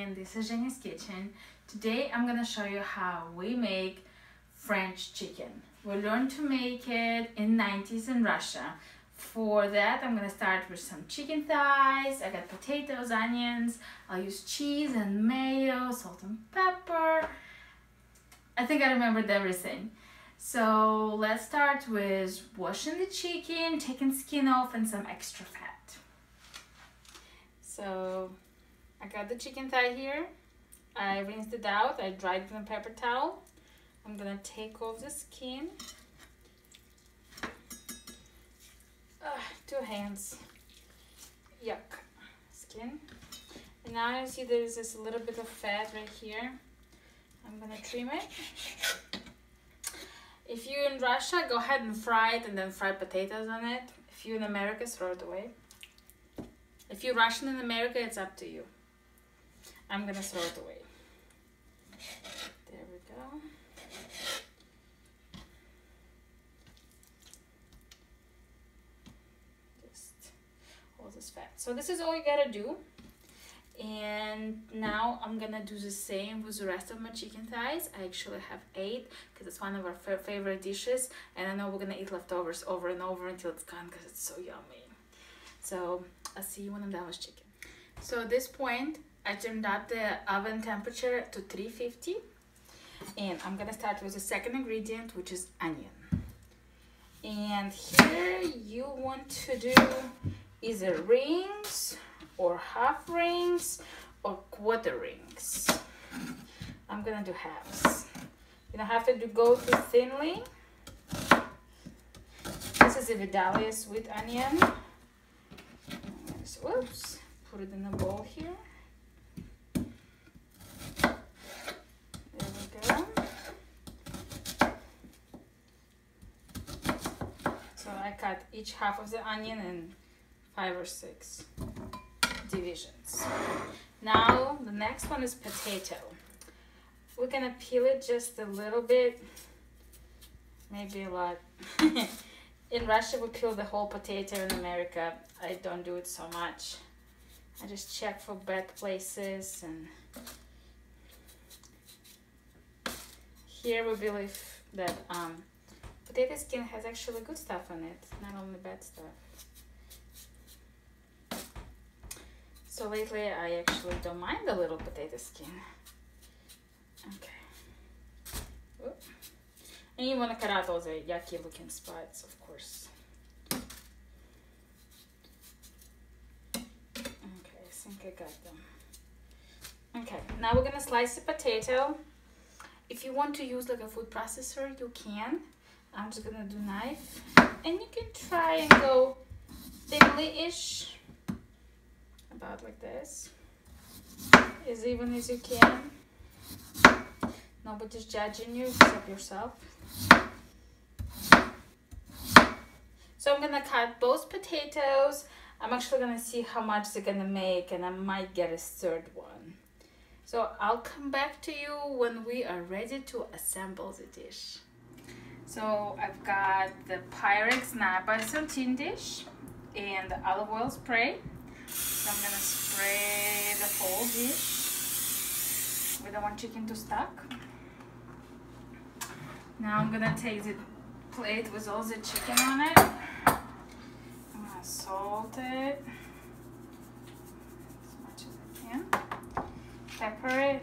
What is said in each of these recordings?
and this is Zhenya's kitchen. Today I'm gonna show you how we make French chicken. We learned to make it in 90s in Russia. For that I'm gonna start with some chicken thighs. I got potatoes, onions, I'll use cheese and mayo, salt and pepper. I think I remembered everything. So let's start with washing the chicken, taking skin off and some extra fat. So I got the chicken thigh here. I rinsed it out. I dried it in a paper towel. I'm gonna take off the skin. Two hands. Yuck. Skin. And now you see there's this little bit of fat right here. I'm gonna trim it. If you're in Russia, go ahead and fry it and then fry potatoes on it. If you're in America, throw it away. If you're Russian in America, it's up to you. I'm gonna throw it away. There we go. Just all this fat. So this is all you gotta do. And now I'm gonna do the same with the rest of my chicken thighs. I actually have 8 because it's one of our favorite dishes, and I know we're gonna eat leftovers over and over until it's gone because it's so yummy. So I'll see you when I'm done with chicken. So at this point I turned up the oven temperature to 350, and I'm gonna start with the second ingredient, which is onion. And here you want to do either rings or half rings or quarter rings. I'm gonna do halves. You don't have to go too thinly. This is a Vidalia sweet onion. Whoops, put it in a bowl here. There we go. So I cut each half of the onion in 5 or 6 divisions. Now the next one is potato. We're gonna peel it just a little bit, maybe a lot. In Russia we peel the whole potato. In America I don't do it so much. I just check for bad places, and here we believe that potato skin has actually good stuff on it, not only bad stuff. So lately I actually don't mind a little potato skin. Okay. Oop. And you want to cut out all the yucky looking spots, of course. Okay, I think I got them. Okay, now we're gonna slice the potato. If you want to use like a food processor, you can. I'm just gonna do knife. And you can try and go thinly-ish. About like this, as even as you can. Nobody's judging you except yourself. So I'm gonna cut both potatoes. I'm actually gonna see how much they're gonna make, and I might get a third one. So I'll come back to you when we are ready to assemble the dish. So I've got the Pyrex 9x13 dish and the olive oil spray. So I'm gonna spray the whole dish. We don't want chicken to stuck. Now I'm gonna take the plate with all the chicken on it. I'm gonna salt it as much as I can. Pepper it.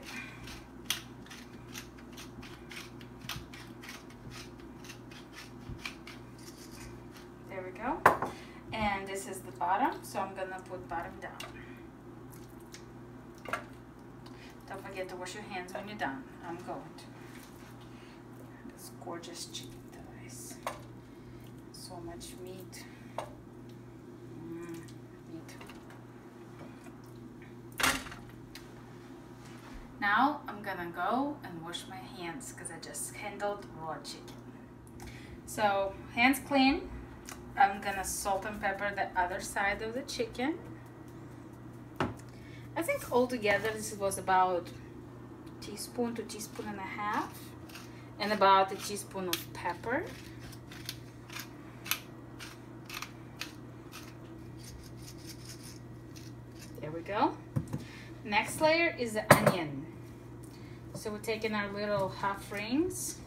There we go. And this is the bottom, so I'm gonna put bottom down. Don't forget to wash your hands when you're done. I'm going to. This gorgeous chicken thighs. So much meat. Meat. Now I'm gonna go and wash my hands because I just handled raw chicken. So hands clean. I'm gonna salt and pepper the other side of the chicken. I think altogether this was about a teaspoon to teaspoon and a half, and about a teaspoon of pepper. There we go. Next layer is the onion. So we're taking our little half rings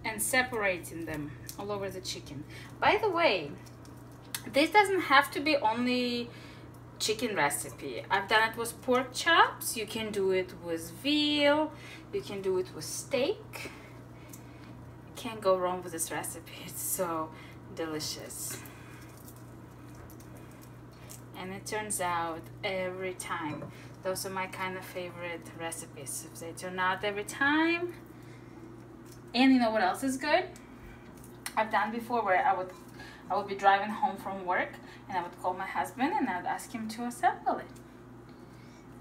and separating them all over the chicken. By the way, this doesn't have to be only chicken recipe. I've done it with pork chops. You can do it with veal. You can do it with steak. Can't go wrong with this recipe. It's so delicious. And it turns out every time. Those are my kind of favorite recipes. If they turn out every time. And you know what else is good? I've done before where I would be driving home from work and I would call my husband and I'd ask him to assemble it.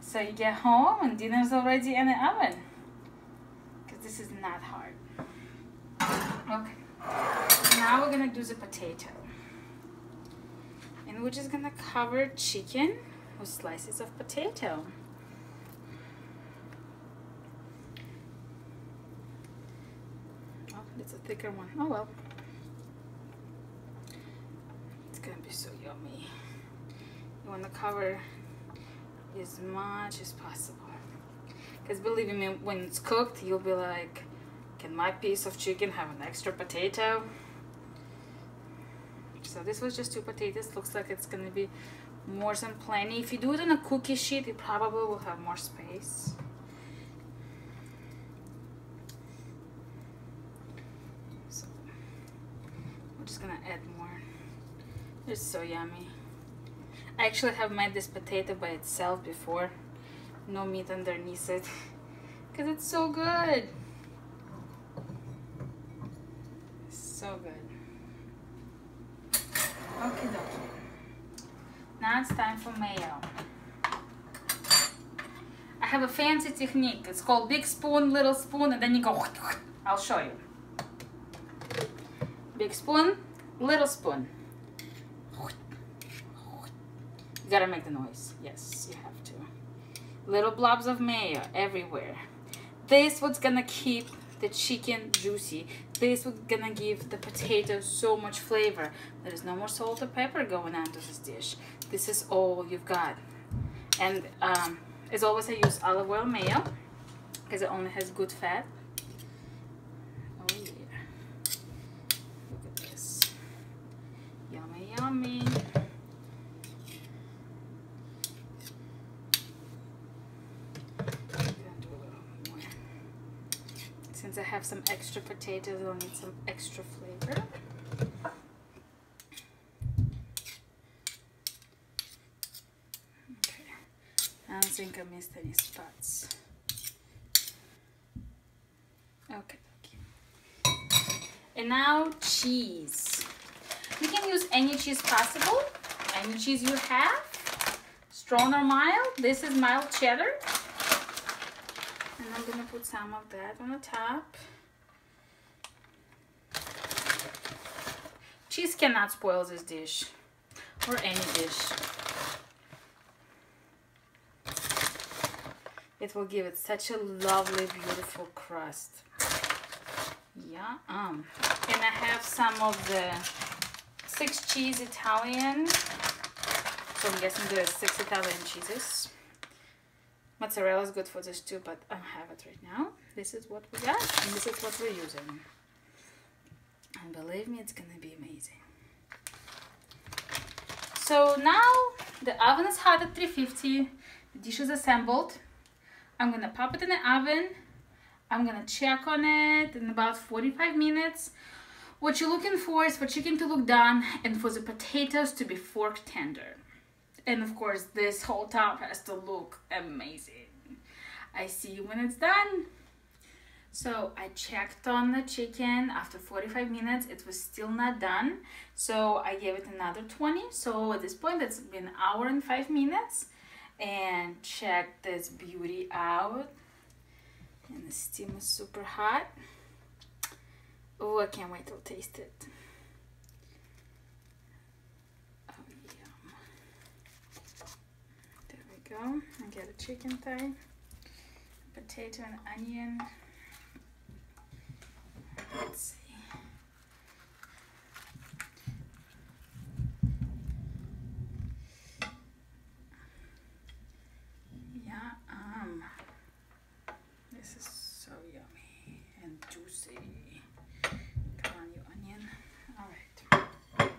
So you get home and dinner's already in the oven. Because this is not hard. Okay. Now we're gonna do the potato. And we're just gonna cover chicken with slices of potato. Oh, it's a thicker one. Oh well. It's gonna be so yummy. You wanna cover as much as possible. Because believe me, when it's cooked, you'll be like, can my piece of chicken have an extra potato? So this was just 2 potatoes. Looks like it's gonna be more than plenty. If you do it on a cookie sheet, it probably will have more space. So we're just gonna add more. It's so yummy. I actually have made this potato by itself before. No meat underneath it. Because it's so good. So good. Okay, dokie. Now it's time for mayo. I have a fancy technique. It's called big spoon, little spoon, and then you go. I'll show you. Big spoon, little spoon. You gotta make the noise. Yes, you have to. Little blobs of mayo everywhere. This what's gonna keep the chicken juicy. This what's gonna give the potatoes so much flavor. There is no more salt or pepper going on to this dish. This is all you've got. And as always, I use olive oil mayo because it only has good fat. Oh yeah. Look at this. Yummy, yummy. Since I have some extra potatoes, I'll need some extra flavor. Okay, I don't think I missed any spots. Okay. And now cheese. You can use any cheese possible, any cheese you have, strong or mild. This is mild cheddar. And I'm gonna put some of that on the top. Cheese cannot spoil this dish, or any dish. It will give it such a lovely, beautiful crust. Yeah. And I have some of the 6 cheese Italian. So I'm guessing there are 6 Italian cheeses. Mozzarella is good for this too, but I don't have it right now. This is what we got, and this is what we're using. And believe me, it's gonna be amazing. So now the oven is hot at 350. The dish is assembled. I'm gonna pop it in the oven. I'm gonna check on it in about 45 minutes. What you're looking for is for chicken to look done and for the potatoes to be fork tender. And of course, this whole top has to look amazing. I see you when it's done. So I checked on the chicken after 45 minutes. It was still not done. So I gave it another 20. So at this point, it's been an hour and 5 minutes. And check this beauty out. And the steam is super hot. Oh, I can't wait to taste it. Go. I get a chicken thigh, potato and onion. Let's see. see. Come on, you onion. All right.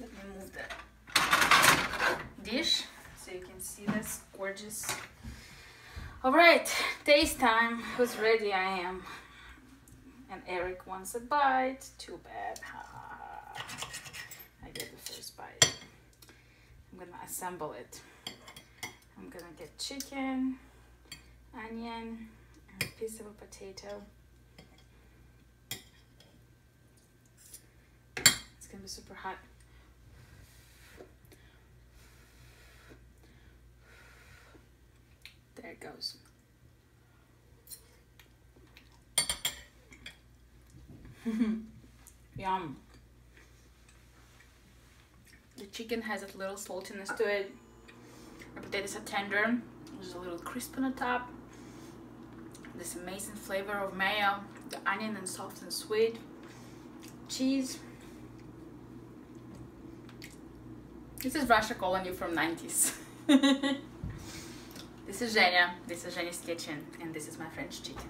Let me move the dish so you can see this gorgeous. All right, taste time. Who's ready? I am. And Eric wants a bite. Too bad. I get the first bite. I'm gonna assemble it. I'm gonna get chicken, onion, and a piece of a potato. It's gonna be super hot. There it goes. Yum. The chicken has a little saltiness to it. The potatoes are tender. There's a little crisp on the top. This amazing flavor of mayo. The onion and soft and sweet. Cheese. This is Russia calling you from 90s. This is Zhenya. This is Zhenya's kitchen. And this is my French chicken.